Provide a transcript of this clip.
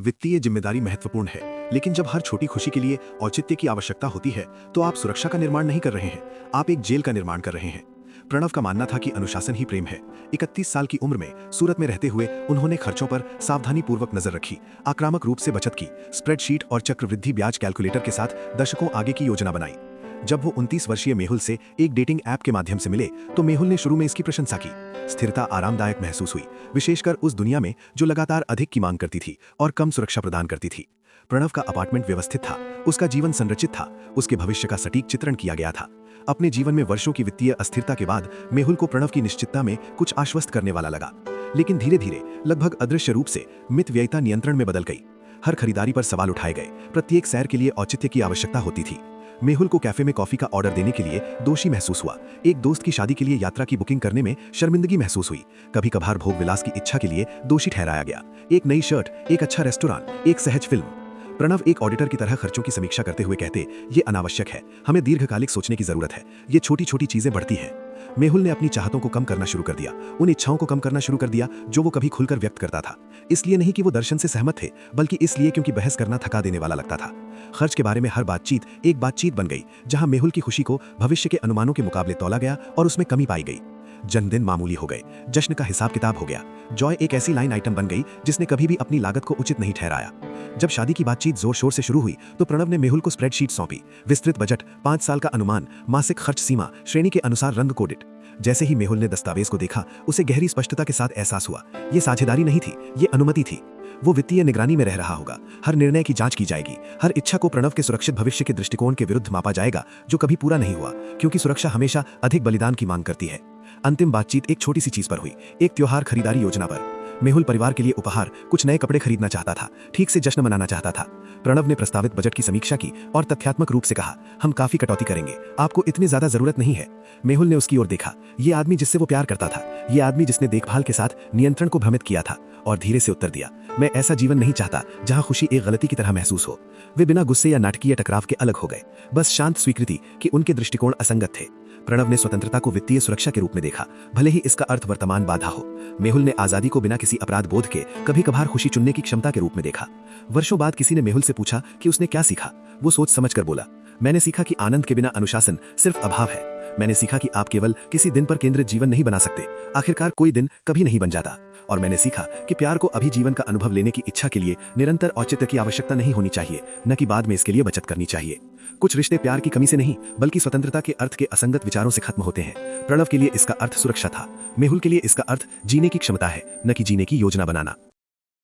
वित्तीय जिम्मेदारी महत्वपूर्ण है, लेकिन जब हर छोटी खुशी के लिए औचित्य की आवश्यकता होती है तो आप सुरक्षा का निर्माण नहीं कर रहे हैं, आप एक जेल का निर्माण कर रहे हैं। प्रणव का मानना था कि अनुशासन ही प्रेम है। 31 साल की उम्र में सूरत में रहते हुए उन्होंने खर्चों पर सावधानीपूर्वक नजर रखी, आक्रामक रूप से बचत की, स्प्रेडशीट और चक्रवृद्धि ब्याज कैलकुलेटर के साथ दशकों आगे की योजना बनाई। जब वो 29 वर्षीय मेहुल से एक डेटिंग ऐप के माध्यम से मिले तो मेहुल ने शुरू में इसकी प्रशंसा की। स्थिरता आरामदायक महसूस हुई, विशेषकर उस दुनिया में जो लगातार अधिक की मांग करती थी और कम सुरक्षा प्रदान करती थी। प्रणव का अपार्टमेंट व्यवस्थित था, उसका जीवन संरचित था, उसके भविष्य का सटीक चित्रण किया गया था। अपने जीवन में वर्षों की वित्तीय अस्थिरता के बाद मेहुल को प्रणव की निश्चितता में कुछ आश्वस्त करने वाला लगा, लेकिन धीरे धीरे लगभग अदृश्य रूप से मितव्ययिता नियंत्रण में बदल गई। हर खरीदारी पर सवाल उठाए गए, प्रत्येक सैर के लिए औचित्य की आवश्यकता होती थी। मेहुल को कैफे में कॉफी का ऑर्डर देने के लिए दोषी महसूस हुआ, एक दोस्त की शादी के लिए यात्रा की बुकिंग करने में शर्मिंदगी महसूस हुई, कभी कभार भोग विलास की इच्छा के लिए दोषी ठहराया गया। एक नई शर्ट, एक अच्छा रेस्टोरेंट, एक सहज फिल्म। प्रणव एक ऑडिटर की तरह खर्चों की समीक्षा करते हुए कहते, ये अनावश्यक है, हमें दीर्घकालिक सोचने की जरूरत है, ये छोटी छोटी चीजें बढ़ती हैं। मेहुल ने अपनी चाहतों को कम करना शुरू कर दिया, उन इच्छाओं को कम करना शुरू कर दिया जो वो कभी खुलकर व्यक्त करता था। इसलिए नहीं कि वो दर्शन से सहमत थे, बल्कि इसलिए क्योंकि बहस करना थका देने वाला लगता था। खर्च के बारे में हर बातचीत एक बातचीत बन गई, जहां मेहुल की खुशी को भविष्य के अनुमानों के मुकाबले तौला गया और उसमें कमी पाई गई। जन्मदिन मामूली हो गए, जश्न का हिसाब किताब हो गया। जॉय एक ऐसी लाइन आइटम बन गई जिसने कभी भी अपनी लागत को उचित नहीं ठहराया। जब शादी की बातचीत जोर शोर से शुरू हुई तो प्रणव ने मेहुल को स्प्रेडशीट सौंपी, विस्तृत बजट, 5 साल का अनुमान, मासिक खर्च सीमा, श्रेणी के अनुसार रंग कोडित। जैसे ही मेहुल ने दस्तावेज को देखा, उसे गहरी स्पष्टता के साथ एहसास हुआ, ये साझेदारी नहीं थी, ये अनुमति थी। वो वित्तीय निगरानी में रह रहा होगा, हर निर्णय की जांच की जाएगी, हर इच्छा को प्रणव के सुरक्षित भविष्य के दृष्टिकोण के विरुद्ध मापा जाएगा जो कभी पूरा नहीं हुआ, क्योंकि सुरक्षा हमेशा अधिक बलिदान की मांग करती है। अंतिम बातचीत एक छोटी सी चीज पर हुई, एक त्योहार खरीदारी योजना पर। मेहुल परिवार के लिए उपहार, कुछ नए कपड़े खरीदना चाहता था, ठीक से जश्न मनाना चाहता था। प्रणव ने प्रस्तावित बजट की समीक्षा की और तथ्यात्मक रूप से कहा, हम काफी कटौती करेंगे, आपको इतनी ज्यादा जरूरत नहीं है। मेहुल ने उसकी ओर देखा, ये आदमी जिससे वो प्यार करता था, ये आदमी जिसने देखभाल के साथ नियंत्रण को भ्रमित किया था, और धीरे से उत्तर दिया, मैं ऐसा जीवन नहीं चाहता जहां खुशी एक गलती की तरह महसूस हो। वे बिना गुस्से या नाटकीय टकराव के अलग हो गए, बस शांत स्वीकृति कि उनके दृष्टिकोण असंगत थे। प्रणव ने स्वतंत्रता को वित्तीय सुरक्षा के रूप में देखा, भले ही इसका अर्थ वर्तमान बाधा हो। मेहुल ने आजादी को बिना किसी अपराध बोध के कभी कभार खुशी चुनने की क्षमता के रूप में देखा। वर्षों बाद किसी ने मेहुल से पूछा कि उसने क्या सीखा। वो सोच समझकर बोला, मैंने सीखा कि आनंद के बिना अनुशासन सिर्फ अभाव है। मैंने सीखा कि आप केवल किसी दिन पर केंद्रित जीवन नहीं बना सकते, आखिरकार कोई दिन कभी नहीं बन जाता। और मैंने सीखा कि प्यार को अभी जीवन का अनुभव लेने की इच्छा के लिए निरंतर औचित्य की आवश्यकता नहीं होनी चाहिए, न कि बाद में इसके लिए बचत करनी चाहिए। कुछ रिश्ते प्यार की कमी से नहीं, बल्कि स्वतंत्रता के अर्थ के असंगत विचारों से खत्म होते हैं। प्रणव के लिए इसका अर्थ सुरक्षा था, मेहुल के लिए इसका अर्थ जीने की क्षमता है, न कि जीने की योजना बनाना।